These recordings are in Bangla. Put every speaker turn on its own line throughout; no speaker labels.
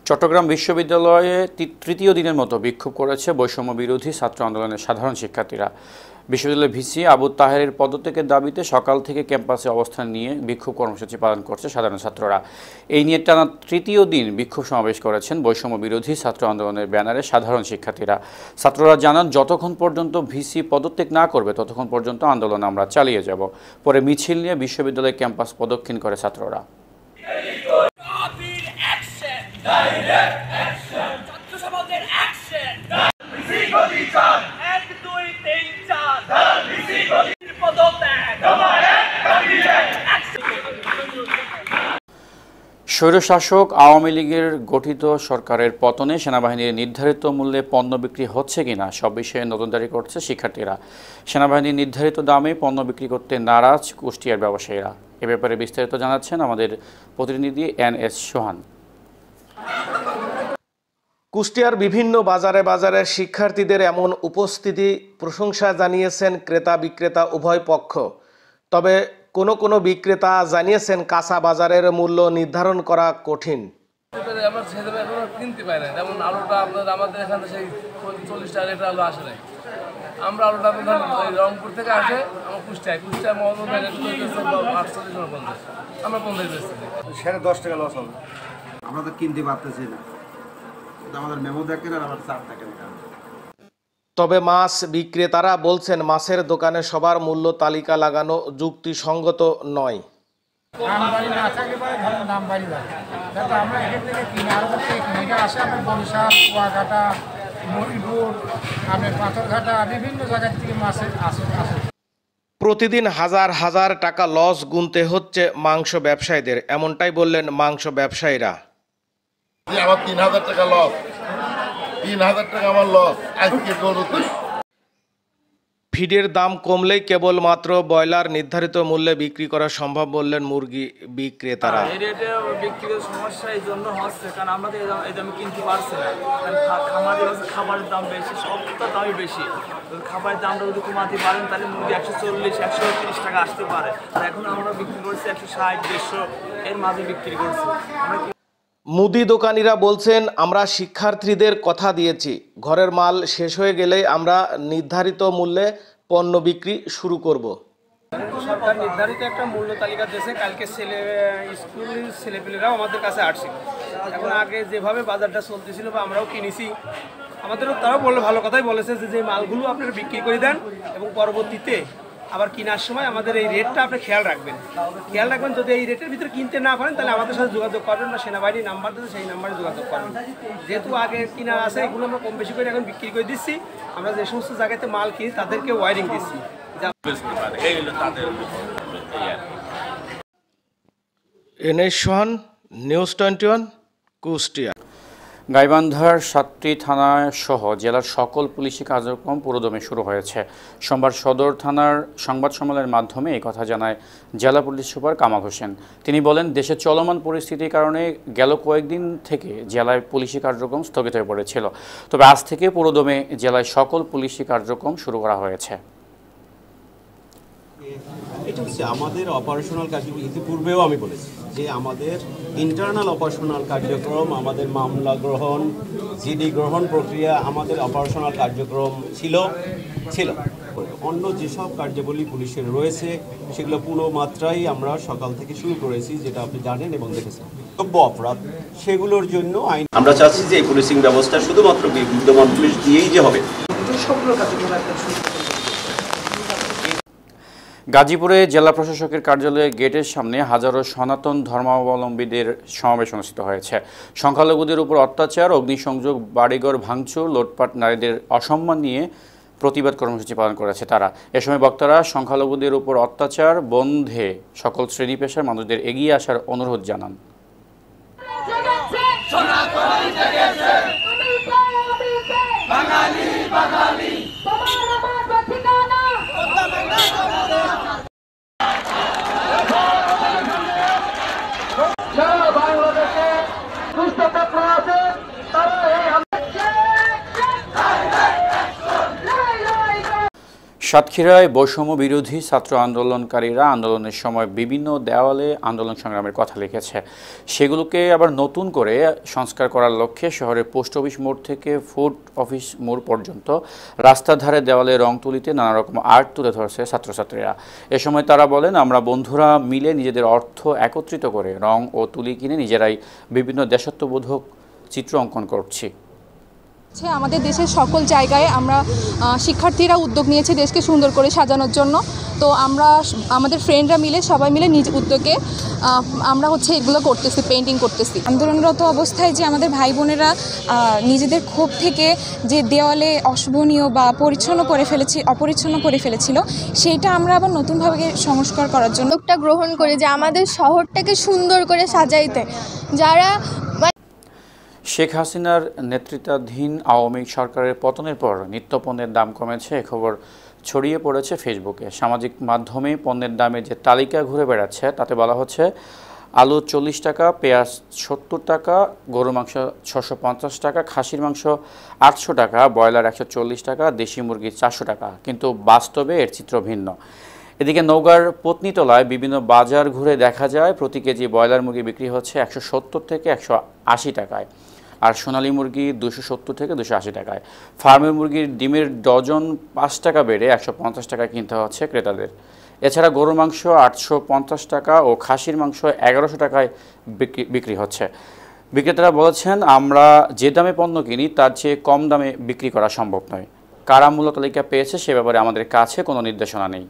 চট্টগ্রাম বিশ্ববিদ্যালয়ে তৃতীয় দিনের মতো বিক্ষোভ করেছে বৈষম্য বিরোধী ছাত্র আন্দোলনের সাধারণ শিক্ষার্থীরা। বিশ্ববিদ্যালয়ের ভিসি আবু তাহেরের পদত্যাগের দাবিতে সকাল থেকে ক্যাম্পাসে অবস্থান নিয়ে বিক্ষোভ কর্মসূচি পালন করছে সাধারণ ছাত্ররা। এই নিয়ে টানা তৃতীয় দিন বিক্ষোভ সমাবেশ করেছেন বৈষম্য বিরোধী ছাত্র আন্দোলনের ব্যানারে সাধারণ শিক্ষার্থীরা। ছাত্ররা জানান, যতক্ষণ পর্যন্ত ভিসি পদত্যাগ না করবে ততক্ষণ পর্যন্ত আন্দোলন আমরা চালিয়ে যাব। পরে মিছিল নিয়ে বিশ্ববিদ্যালয় ক্যাম্পাস প্রদক্ষিণ করে ছাত্ররা। স্বৈরশাসক আওয়ামী লীগের গঠিত সরকারের পতনে সেনাবাহিনীর নির্ধারিত মূল্যে পণ্য বিক্রি হচ্ছে কিনা সব বিষয়ে নজরদারি করছে শিক্ষার্থীরা। সেনাবাহিনীর নির্ধারিত দামে পণ্য বিক্রি করতে নারাজ কুষ্টিয়ার ব্যবসায়ীরা। এ ব্যাপারে বিস্তারিত জানাচ্ছেন আমাদের প্রতিনিধি NS সোহান।
কুষ্টিয়ার বিভিন্ন বাজারে বাজারে শিক্ষার্থীদের এমন উপস্থিতি প্রশংসা জানিয়েছেন ক্রেতা বিক্রেতা উভয় পক্ষ। তবে কোনো বিক্রেতা জানিয়েছেন কাঁচা বাজারের মূল্য নির্ধারণ করা কঠিন।
কিনতে পাই না, যেমন আলুটা আমাদের এখানে সেই 40 টাকা রেট আলু আসে নাই। আমরা আলুটা রংপুর থেকে আসে আমার কুষ্টিয়ায় মহম্মদ 48 আমরা 50 বেচছি,
10.5 টাকা লস হবে। আমরা তো কিনতে পারতেছি না, আমাদের মেমো দেখেন আর আমার চাপ থাকে না।
তবে মাছ বিক্রেতারা বলছেন মাছের দোকানে সবার মূল্য তালিকা লাগানো যুক্তিসঙ্গত নয়। প্রতিদিন হাজার হাজার টাকা লস গুনতে হচ্ছে মাংস ব্যবসায়ীদের, এমনটাই বললেন মাংস ব্যবসায়ীরা।
আমার 3000 টাকা লস, 3000 টাকা আমার লস আজকে গরুতে।
ফিডের দাম কমলেই কেবলমাত্র ব্রয়লার নির্ধারিত মূল্যে বিক্রি করা সম্ভব বললেন মুরগি বিক্রেতারা।
এই রেটে বিক্রির সমস্যা এই জন্য হচ্ছে কারণ আমরা তো এই দামে কিনতে পারছি না। খাবারের দাম বেশি, সবটার দামই বেশি। খাবারের দামটা যদি কমাতে পারেন তাহলে মুরগি 140-130 টাকা আসতে পারে। আর এখন আমরা বিক্রি করছি 160-150 এর মাঝে বিক্রি করছি।
মুদি দোকানিরা বলছেন, আমরা শিক্ষার্থীদের কথা দিয়েছি, ঘরের মাল শেষ হয়ে গেলেই আমরা নির্ধারিত মূল্যে পণ্য বিক্রি শুরু করব।
সরকার নির্ধারিত একটা মূল্য তালিকা দিয়েছে, কালকে স্কুলের ছেলেপেলেরাও আমাদের কাছে আসছিল। এখন আগে যেভাবে বাজারটা চলতেছিল বা আমরাও কিনেছি, আমাদেরও তারাও ভালো কথাই বলেছে যে মালগুলো আপনারা বিক্রি করে দেন এবং পরবর্তীতে আবার কেনার সময় আমাদের এই রেটটা আপনি খেয়াল রাখবেন। যদি এই রেটের ভিতরে কিনতে না পারেন তাহলে আমাদের সাথে যোগাযোগ করবেন, বা সেনাবাহিনীর নাম্বার দিতে সেই নাম্বারে যোগাযোগ করবেন। যেহেতু আগে কিনা আছে এগুলো আমরা কম বেশি করে এখন বিক্রি করে দিচ্ছি। আমরা যে সমস্ত জায়গাতে মাল কিনি তাদেরকে ওয়ারিং দিচ্ছি।
NS সোহান, নিউজ 21, কুষ্টিয়া।
গাইবান্ধার 7টি থানা সহ জেলার সকল পুলিশি কার্যক্রম পুরোদমে শুরু হয়েছে। সোমবার সদর থানার সংবাদ সম্মেলনের মাধ্যমে এই কথা জানায় জেলা পুলিশ সুপার কামাল হোসেন। তিনি বলেন, দেশের চলমান পরিস্থিতির কারণে গেল কয়েকদিন থেকে জেলায় পুলিশি কার্যক্রম স্থগিত হয়ে পড়েছিল। তবে আজ থেকে পুরোদমে জেলায় সকল পুলিশি কার্যক্রম শুরু করা হয়েছে।
এটা হচ্ছে আমাদের অপারেশনাল কার্যক্রম। ইতিপূর্বেও আমি বলেছি যে আমাদের ইন্টারনাল অপারেশনাল কার্যক্রম, আমাদের মামলা গ্রহণ, জিডি গ্রহণ প্রক্রিয়া, আমাদের অপারেশনাল কার্যক্রম ছিল। অন্য যেসব কার্যাবলী পুলিশের রয়েছে সেগুলো পুরো মাত্রায় আমরা সকাল থেকে শুরু করেছি, যেটা আপনি জানেন এবং দেখেছেন। অপরাধ সেগুলোর জন্য আইন আমরা চাচ্ছি যে এই পুলিশিং ব্যবস্থা শুধুমাত্র বিদ্যমান পুলিশ দিয়েই যে হবে।
গাজীপুরে জেলা প্রশাসকের কার্যালয়ের গেটের সামনে হাজারো সনাতন ধর্মাবলম্বীদের সমাবেশ অনুষ্ঠিত হয়েছে। সংখ্যালঘুদের উপর অত্যাচার, অগ্নিসংযোগ, বাড়িঘর ভাঙচুর, লুটপাট, নারীদের অসম্মান নিয়ে প্রতিবাদ কর্মসূচি পালন করেছে তারা। এ সময় বক্তারা সংখ্যালঘুদের উপর অত্যাচার বন্ধে সকল শ্রেণী পেশার মানুষদের এগিয়ে আসার অনুরোধ জানান। সাতক্ষীরায় বৈষম্য বিরোধী ছাত্র আন্দোলনকারীরা আন্দোলনের সময় বিভিন্ন দেওয়ালে আন্দোলন সংগ্রামের কথা লিখেছে। সেগুলোকে আবার নতুন করে সংস্কার করার লক্ষ্যে শহরের পোস্ট অফিস মোড় থেকে ফুড অফিস মোড় পর্যন্ত রাস্তার ধারে দেওয়ালে রং তুলিতে নানা রকম আর্ট তুলে ধরছে ছাত্রছাত্রীরা। এ সময় তারা বলেন, আমরা বন্ধুরা মিলে নিজেদের অর্থ একত্রিত করে রং ও তুলি কিনে নিজেরাই বিভিন্ন দেশাত্মবোধক চিত্র অঙ্কন করছি।
আমাদের দেশের সকল জায়গায় আমরা শিক্ষার্থীরা উদ্যোগ নিয়েছে দেশকে সুন্দর করে সাজানোর জন্য। তো আমরা আমাদের ফ্রেন্ডরা মিলে সবাই মিলে নিজ উদ্যোগে আমরা এগুলো করতেছি, পেইন্টিং করতেছি। আন্দোলনরত অবস্থায় যে আমাদের ভাই বোনেরা নিজেদের ক্ষোভ থেকে যে দেওয়ালে অশোভনীয় বা অপরিচ্ছন্ন করে ফেলেছিল, সেইটা আমরা আবার নতুনভাবে সংস্কার করার জন্য
উদ্যোগটা গ্রহণ করি যে আমাদের শহরটাকে সুন্দর করে সাজাইতে। যারা
শেখ হাসিনার নেতৃত্বাধীন আওয়ামী সরকারের পতনের পর নিত্যপণ্যের দাম কমেছে, এ খবর ছড়িয়ে পড়েছে ফেসবুকে। সামাজিক মাধ্যমে পণ্যের দামে যে তালিকা ঘুরে বেড়াচ্ছে তাতে বলা হচ্ছে আলু 40 টাকা, পেঁয়াজ 70 টাকা, গরুর মাংস 650 টাকা, খাসির মাংস 800 টাকা, ব্রয়লার 140 টাকা, দেশি মুরগি 400 টাকা। কিন্তু বাস্তবে এর চিত্র ভিন্ন। এদিকে নওগাঁর পত্নীতলায় বিভিন্ন বাজার ঘুরে দেখা যায় প্রতি কেজি ব্রয়লার মুরগি বিক্রি হচ্ছে 170 থেকে 180 টাকায়, আর সোনালী মুরগি 270 থেকে 280 টাকায়। ফার্মের মুরগির ডিমের ডজন 5 টাকা বেড়ে 150 টাকায় কিনতে হচ্ছে ক্রেতাদের। এছাড়া গরুর মাংস 850 টাকা ও খাসির মাংস 1100 টাকায় বিক্রি হচ্ছে। বিক্রেতারা বলেছেন, আমরা যে দামে পণ্য কিনি তার চেয়ে কম দামে বিক্রি করা সম্ভব নয়। কারা মূল্য তালিকা পেয়েছে সে ব্যাপারে আমাদের কাছে কোনো নির্দেশনা নেই।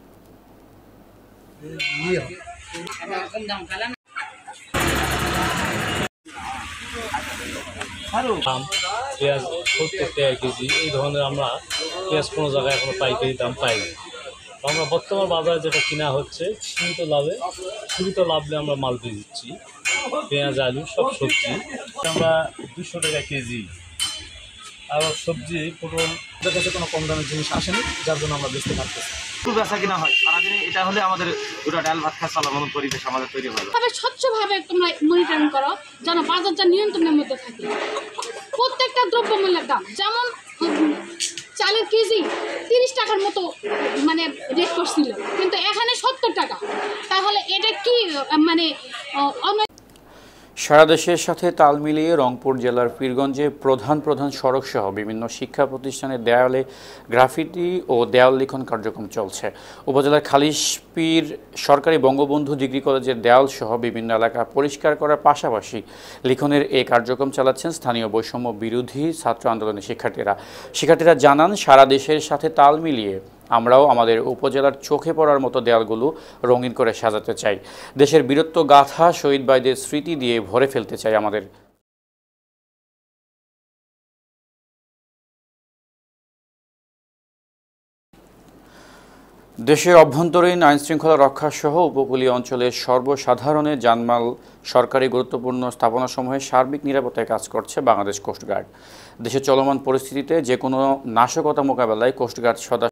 পেঁয়াজ 70 টাকা কেজি, এই ধরনের আমরা পেঁয়াজ কোনো জায়গায় এখনো পাইকারি দাম পাইনি। আমরা বর্তমান বাজারে যেটা কিনা হচ্ছে সীমিত লাভে আমরা মাল দিয়ে দিচ্ছি। পেঁয়াজ, আলু, সব সবজি আমরা 200 টাকা কেজি। আর সবজি, পটল, ওদের কাছে কোনো কম দামের জিনিস আসেনি, যার জন্য আমরা বেচতে পারতেছি।
বেচা কিনা হয় সারাদিনে, এটা হলে আমাদের দুটো ডাল ভাত খাওয়া চলার পরিবেশ আমাদের তৈরি হয়।
তবে স্বচ্ছভাবে তোমরা মনিটরিং করো যেন বাজারটা নিয়ন্ত্রণের মধ্যে থাকে। প্রত্যেকটা দ্রব্যমূল্যের দাম, যেমন চালের কেজি 30 টাকার মতো রেট করছিল, কিন্তু এখানে 70 টাকা। তাহলে এটা কি
সারা দেশের সাথে তাল মিলিয়ে রংপুর জেলার পীরগঞ্জে প্রধান সড়কসহ বিভিন্ন শিক্ষা প্রতিষ্ঠানের দেয়ালে গ্রাফিতি ও দেয়াল লিখন কার্যক্রম চলছে। উপজেলার খালিশপীর সরকারি বঙ্গবন্ধু ডিগ্রি কলেজের দেয়ালসহ বিভিন্ন এলাকা পরিষ্কার করার পাশাপাশি লিখনের এই কার্যক্রম চালাচ্ছেন স্থানীয় বৈষম্য বিরোধী ছাত্র আন্দোলনের শিক্ষার্থীরা জানান, সারা দেশের সাথে তাল মিলিয়ে আমরাও আমাদের উপজেলার চোখে পড়ার মতো দেয়ালগুলো রঙিন করে সাজাতে চাই। দেশের বীরত্ব গাথা, শহীদ ভাইদের স্মৃতি দিয়ে ভরে ফেলতে চাই আমাদের। দেশের অভ্যন্তরীণ আইনশৃঙ্খলা রক্ষা সহ উপকূলীয় অঞ্চলের সর্বসাধারণে জানমাল সরকারি গুরুত্বপূর্ণ স্থাপনাসমূহের সার্বিক নিরাপত্তায় কাজ করছে বাংলাদেশ কোস্টগার্ড। দেশের চলমান পরিস্থিতিতে যে কোনো নাশকতা মোকাবেলায় কোস্টগার্ড সদা